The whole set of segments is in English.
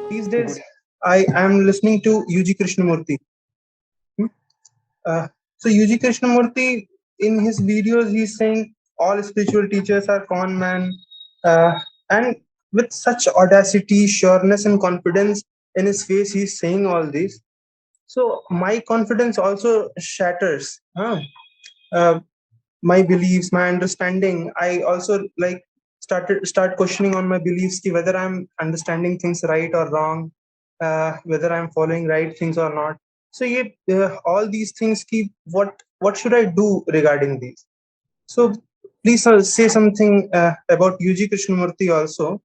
These days, I am listening to UG Krishnamurti. Hmm? So UG Krishnamurti, in his videos, he's saying all spiritual teachers are con man, and with such audacity, sureness, and confidence in his face, he's saying all this. So my confidence also shatters. Uh, my beliefs, my understanding. I also like start questioning on my beliefs, ki whether I'm understanding things right or wrong, whether I'm following right things or not. So all these things keep what should I do regarding these? So please say something about UG Krishnamurti also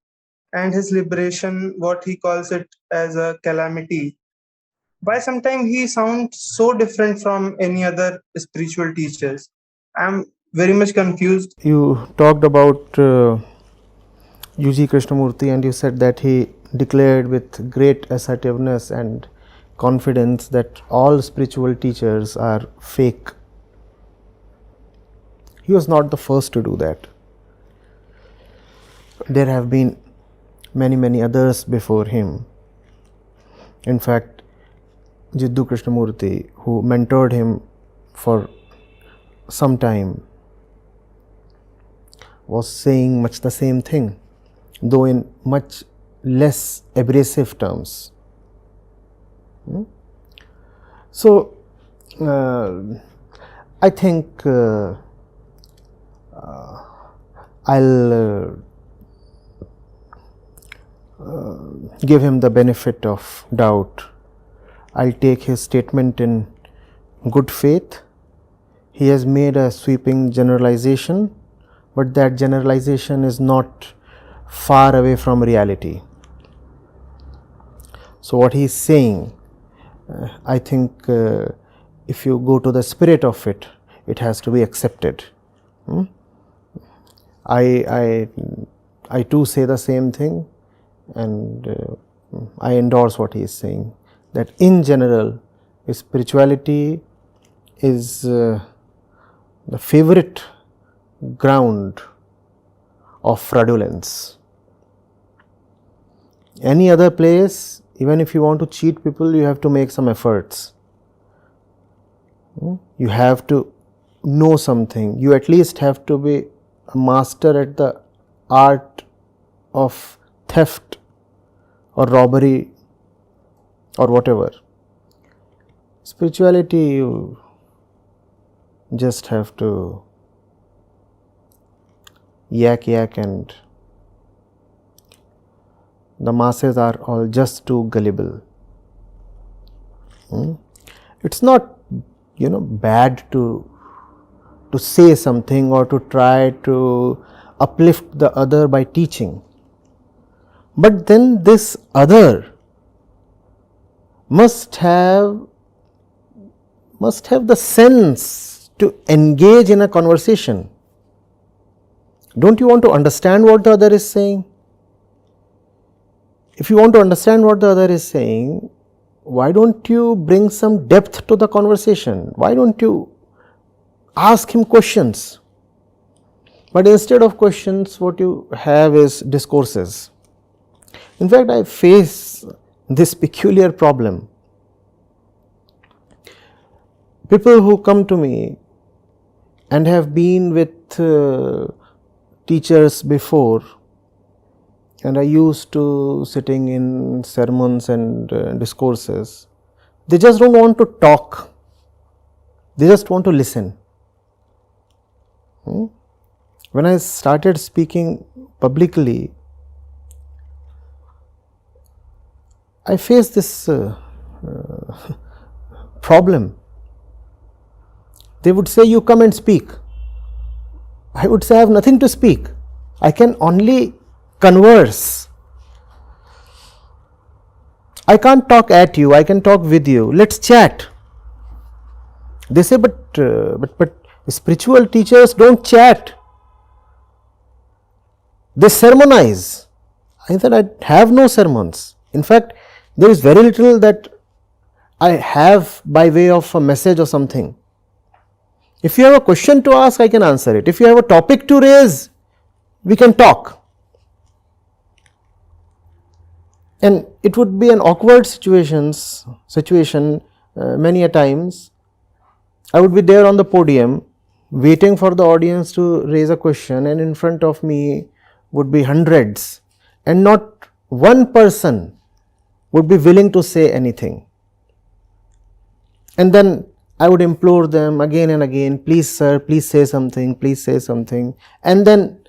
and his liberation, what he calls it as a calamity. Why sometimes he sounds so different from any other spiritual teachers? I'm very much confused. You talked about UG Krishnamurti and you said that he declared with great assertiveness and confidence that all spiritual teachers are fake. He was not the first to do that. There have been many others before him. In fact, Jiddu Krishnamurti, who mentored him for some time, was saying much the same thing, though in much less abrasive terms. So, I think I'll give him the benefit of doubt. I'll take his statement in good faith. He has made a sweeping generalization, but that generalization is not far away from reality. So, what he is saying, I think if you go to the spirit of it, it has to be accepted. I too say the same thing, and I endorse what he is saying, that in general spirituality is the favorite ground of fraudulence. Any other place, even if you want to cheat people, you have to make some efforts. You have to know something. You at least have to be a master at the art of theft or robbery or whatever. Spirituality, you just have to yak and the masses are all just too gullible. It's not, bad to say something or to try to uplift the other by teaching, but then this other must have the sense to engage in a conversation. Don't you want to understand what the other is saying? If you want to understand what the other is saying, why don't you bring some depth to the conversation? Why don't you ask him questions? But instead of questions, what you have is discourses. In fact, I face this peculiar problem. People who come to me and have been with teachers before, and are used to sitting in sermons and discourses, they just don't want to talk, they just want to listen. When I started speaking publicly, I faced this problem. They would say, you come and speak. I would say, I have nothing to speak. I can only converse. I can't talk at you, I can talk with you. Let's chat. They say, but spiritual teachers don't chat. They sermonize. I said, I have no sermons. In fact, there is very little that I have by way of a message or something. If you have a question to ask, I can answer it. If you have a topic to raise, we can talk. And it would be an awkward situation many a times. I would be there on the podium waiting for the audience to raise a question, and in front of me would be hundreds, and not one person would be willing to say anything. And then I would implore them again and again, please sir, please say something, please say something. And then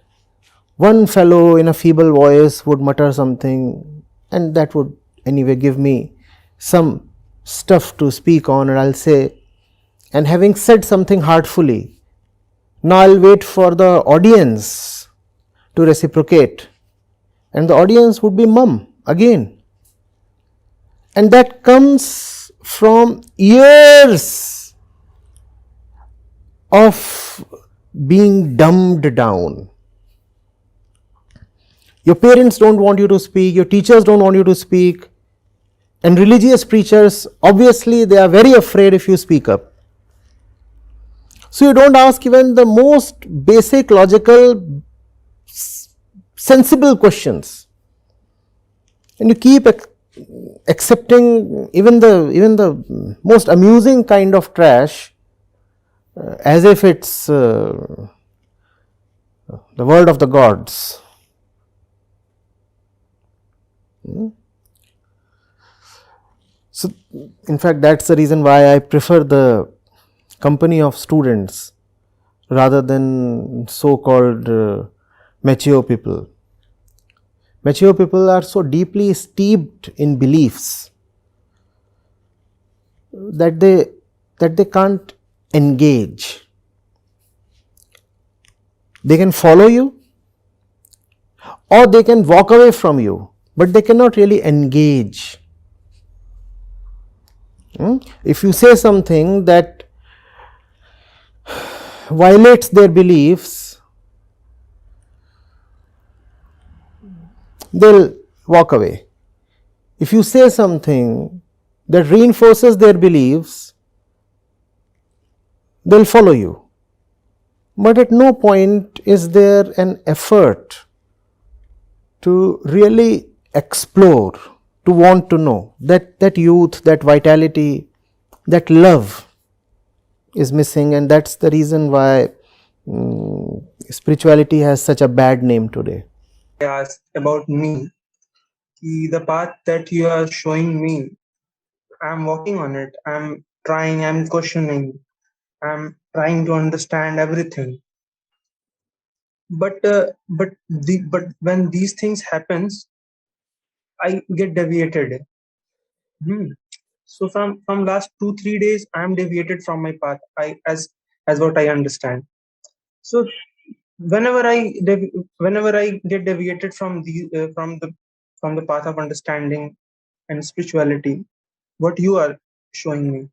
one fellow in a feeble voice would mutter something, and that would anyway give me some stuff to speak on, and I'll say, and having said something heartfully, now I'll wait for the audience to reciprocate, and the audience would be mum again. And that comes from years of being dumbed down. Your parents don't want you to speak, your teachers don't want you to speak, and religious preachers, obviously they are very afraid if you speak up. So you don't ask even the most basic, logical, sensible questions, and you keep accepting even the most amusing kind of trash as if it's the word of the gods. So, in fact, that's the reason why I prefer the company of students rather than so-called mature people. Mature people are so deeply steeped in beliefs that they can't engage. They can follow you or they can walk away from you, but they cannot really engage. If you say something that violates their beliefs, they'll walk away. If you say something that reinforces their beliefs, they'll follow you. But at no point is there an effort to really explore, to want to know. That youth, that vitality, that love is missing, and that's the reason why spirituality has such a bad name today. I asked about me. The path that you are showing me, I'm walking on it. I'm trying, I'm questioning, I'm trying to understand everything. But when these things happens, I get deviated. So from last 2-3 days, I'm deviated from my path. As what I understand. So whenever I get deviated from the path of understanding and spirituality, what you are showing me,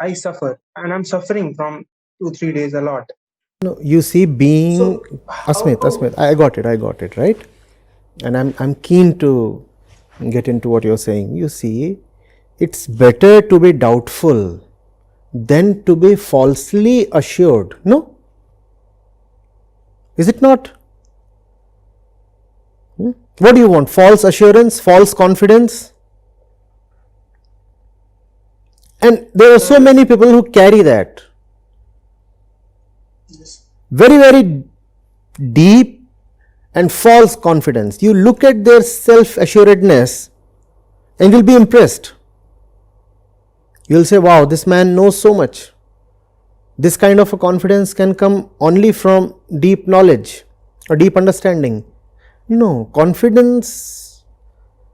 I suffer, and I'm suffering from 2-3 days a lot. No, you see, being So Asmit, I got it, right? And I'm keen to get into what you're saying. You see, it's better to be doubtful than to be falsely assured. No? Is it not? What do you want? False assurance, false confidence? And there are so many people who carry that. Very, very deep and false confidence. You look at their self-assuredness and you'll be impressed. You'll say, wow, this man knows so much. This kind of a confidence can come only from deep knowledge or deep understanding. No, confidence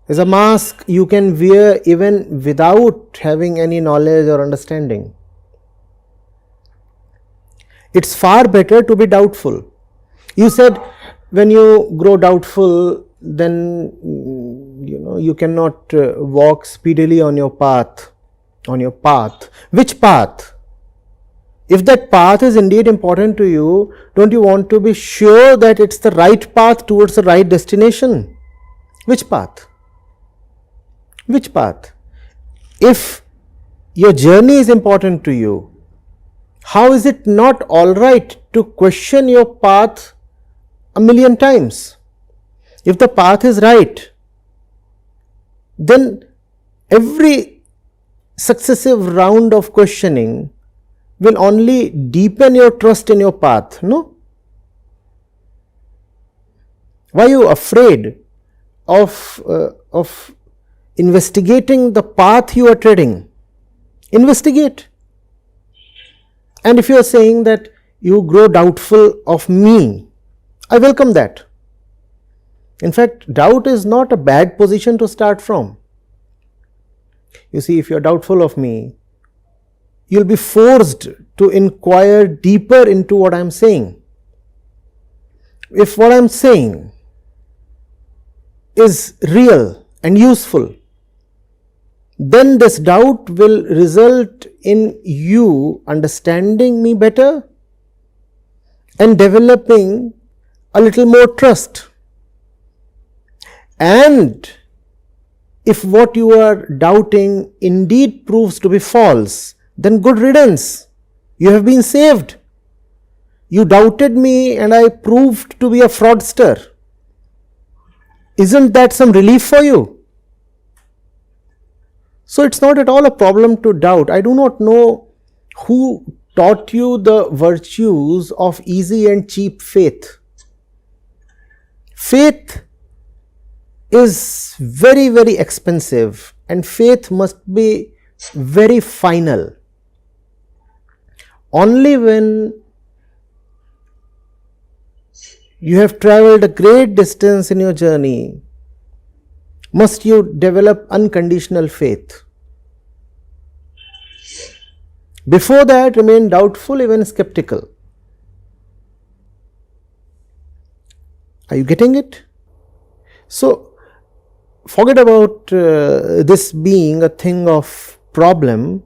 is a mask you can wear even without having any knowledge or understanding. It's far better to be doubtful. You said when you grow doubtful, then you cannot walk speedily on your path. Which path? If that path is indeed important to you, don't you want to be sure that it's the right path towards the right destination? Which path? Which path? If your journey is important to you, how is it not all right to question your path a million times? If the path is right, then every successive round of questioning will only deepen your trust in your path. No? Why are you afraid of investigating the path you are treading? Investigate. And if you are saying that you grow doubtful of me, I welcome that. In fact, doubt is not a bad position to start from. You see, if you are doubtful of me, you will be forced to inquire deeper into what I am saying. If what I am saying is real and useful, then this doubt will result in you understanding me better and developing a little more trust. And if what you are doubting indeed proves to be false, then good riddance. You have been saved. You doubted me and I proved to be a fraudster. Isn't that some relief for you? So it's not at all a problem to doubt. I do not know who taught you the virtues of easy and cheap faith. Faith is very, very expensive, and faith must be very final. Only when you have travelled a great distance in your journey must you develop unconditional faith. Before that, remain doubtful, even skeptical. Are you getting it? So, forget about this being a thing of problem.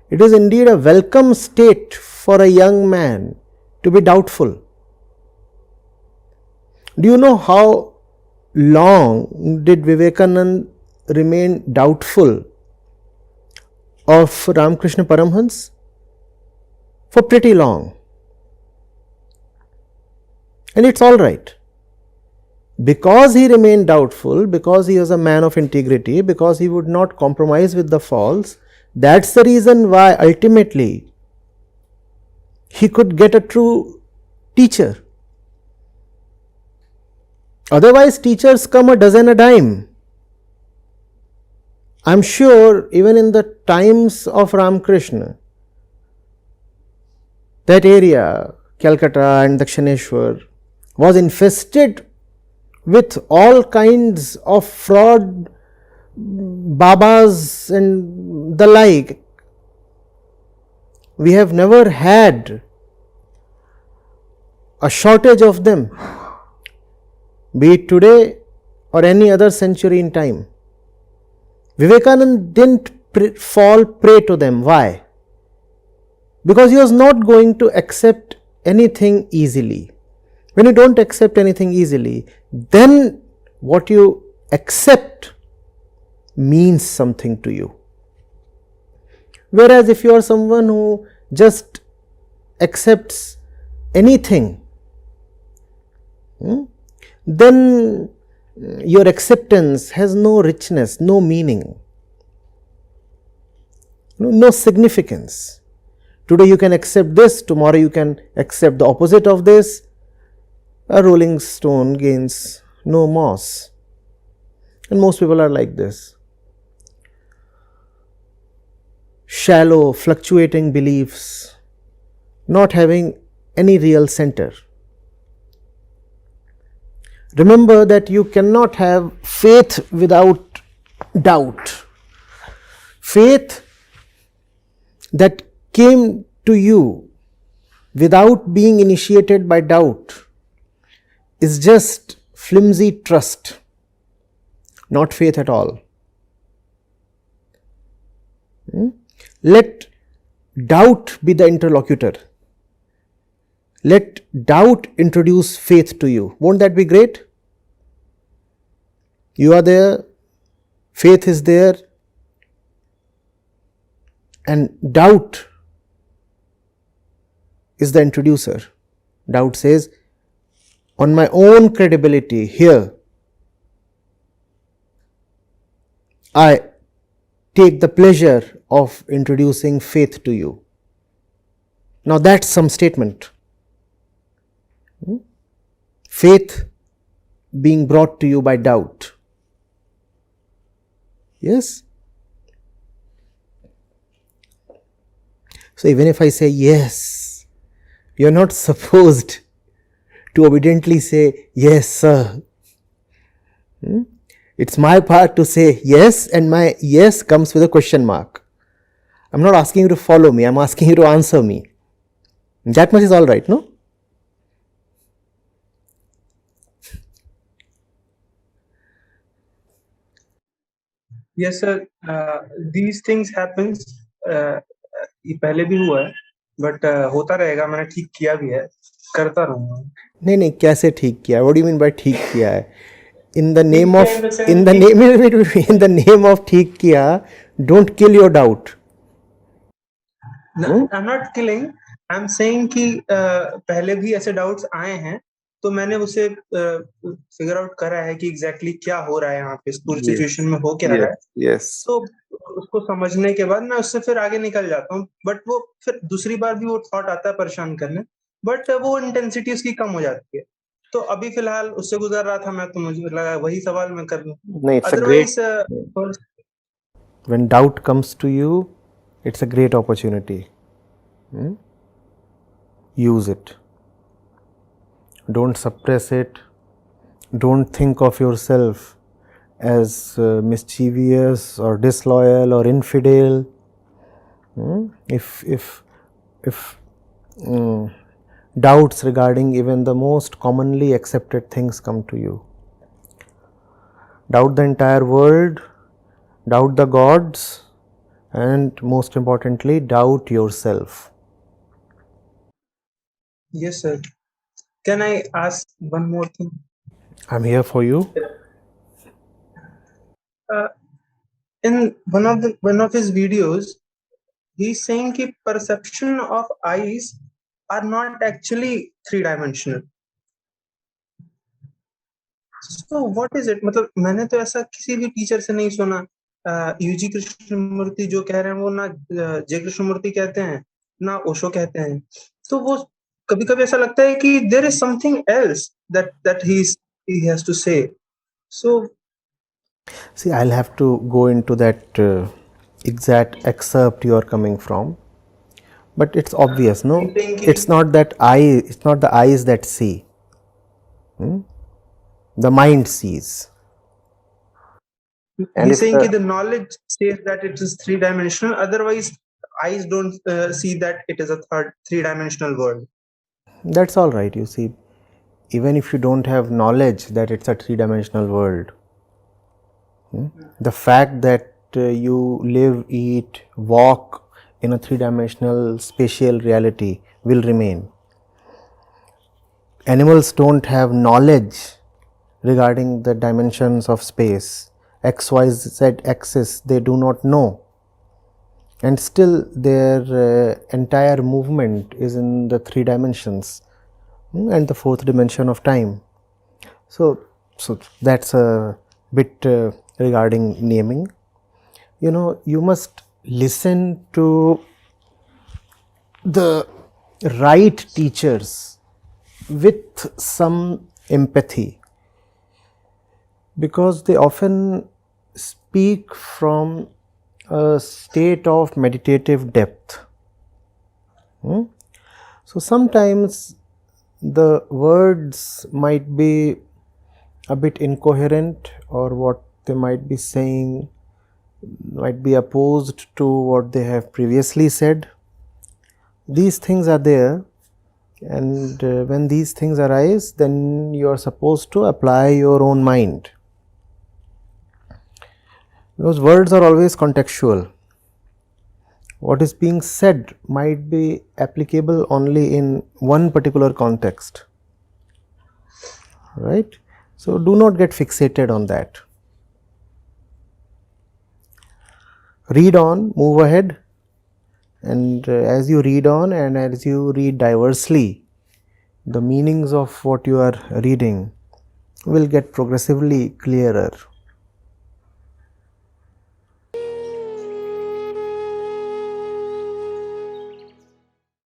It is indeed a welcome state for a young man to be doubtful. Do you know how long did Vivekananda remain doubtful of Ramakrishna Paramhans? For pretty long. And it's all right. Because he remained doubtful, because he was a man of integrity, because he would not compromise with the false, that's the reason why ultimately he could get a true teacher. Otherwise, teachers come a dozen a dime. I'm sure even in the times of Ramakrishna, that area, Calcutta and Dakshineshwar, was infested with all kinds of fraud, babas and the like. We have never had a shortage of them, be it today or any other century in time. Vivekananda didn't fall prey to them. Why? Because he was not going to accept anything easily. When you don't accept anything easily, then what you accept means something to you. Whereas if you are someone who just accepts anything, then your acceptance has no richness, no meaning, no significance. Today you can accept this, tomorrow you can accept the opposite of this. A rolling stone gains no moss. And most people are like this. Shallow, fluctuating beliefs, not having any real center. Remember that you cannot have faith without doubt. Faith that came to you without being initiated by doubt is just flimsy trust, not faith at all. Let doubt be the interlocutor. Let doubt introduce faith to you. Won't that be great? You are there, faith is there, and doubt is the introducer. Doubt says, on my own credibility here, I take the pleasure of introducing faith to you. Now that's some statement. Faith being brought to you by doubt. Yes? So even if I say yes, you are not supposed to obediently say yes, sir. It's my part to say yes, and my yes comes with a question mark. I'm not asking you to follow me, I'm asking you to answer me. That much is all right, no? Yes, sir. These things happens. ये पहले भी हुआ है, but होता रहेगा. मैंने ठीक किया भी है, करता रहूँगा. नहीं, कैसे ठीक किया? What do you mean by ठीक किया है? In the name ठीक of, किया in the sense in the कि- name, in the name of ठीक किया, don't kill your doubt. I'm not killing. I'm saying कि पहले भी ऐसे डाउट्स आए हैं, तो मैंने उसे फिगर आउट करा है कि एग्जैक्टली क्या हो रहा है यहाँ पे, इस पूरी सिचुएशन में हो क्या रहा है. Yes. तो उसको समझने के बाद मैं उससे फिर आगे निकल जाता हूँ. बट वो फिर दूसरी बार भी वो थॉट आता है परेशान करने, बट वो इंटेंसिटी उसकी कम हो जाती है. तो अभी फिलहाल उससे गुजर रहा था मैं, तो मुझे लगा वही सवाल मैं कर लूं. No, it's otherwise a great. When doubt comes to you, it's a great opportunity. Use it. Don't suppress it. Don't think of yourself as mischievous or disloyal or infidel. If doubts regarding even the most commonly accepted things come to you, doubt the entire world, doubt the gods, and most importantly, doubt yourself. Yes, sir. Can I ask one more thing? I'm here for you. In one of his videos, he's saying कि perception of eyes are not actually three-dimensional. So what is it? मतलब मैंने तो ऐसा किसी भी teacher से नहीं सुना. यूजी कृष्णमूर्ति जो कह रहे हैं वो ना जय कृष्णमूर्ति कहते हैं ना ओशो कहते हैं. तो वो कभी कभी ऐसा लगता है कि there is something else that he has to say. So see, I'll have to go into that exact excerpt you are coming from, but it's obvious, no? It's not that it's not the eyes that see. The mind sees. And he's saying that the knowledge says that it is three-dimensional, otherwise eyes don't see that it is a three-dimensional world. That's all right. You see, even if you don't have knowledge that it's a three-dimensional world, the fact that you live, eat, walk in a three-dimensional spatial reality will remain. Animals don't have knowledge regarding the dimensions of space. X, Y, Z axis they do not know, and still their entire movement is in the three dimensions and the fourth dimension of time. So that's a bit regarding naming. You know, you must listen to the right teachers with some empathy, because they often speak from a state of meditative depth. So sometimes the words might be a bit incoherent, or what they might be saying might be opposed to what they have previously said. These things are there, and when these things arise, then you are supposed to apply your own mind. Those words are always contextual. What is being said might be applicable only in one particular context, right? So do not get fixated on that. Read on, move ahead, and as you read on and as you read diversely, the meanings of what you are reading will get progressively clearer.